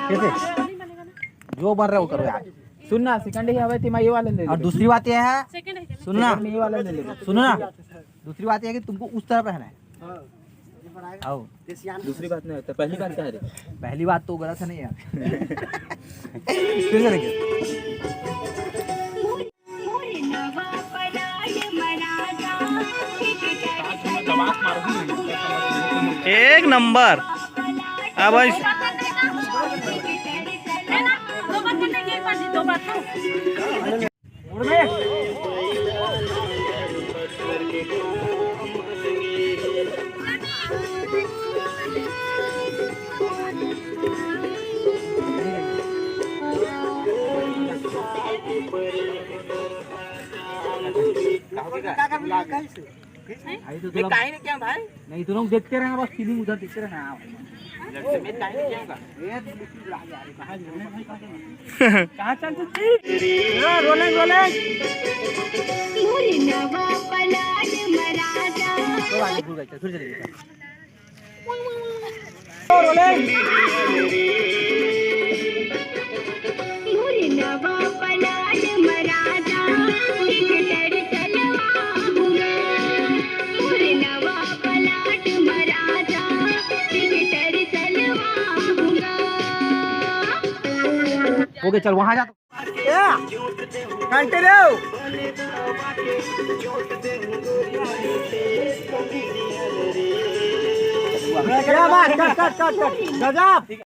कैसे जो बन रहा है वो करो यार। सुनना सेकंड ही हवे तिमा ये वाले ले ले। और दूसरी बात यह है, सुनना सेकंड ये वाले ले ले। सुनो ना, दूसरी बात यह है कि तुमको उस तरफ रहना है। आओ, दूसरी बात नहीं होता, पहली बात क्या है रे? पहली बात तो गलत है नहीं यार। कैसे लगे? एक नंबर। अब नहीं तो लोग देखते रहना, बस फीलिंग उधर देखते रहना। कहाँ चल सकती? Rolling rolling. फिर चलेगी। ओके चल वहाँ जा। कंटिन्यू। क्या बात, कट कट कट कट गजब।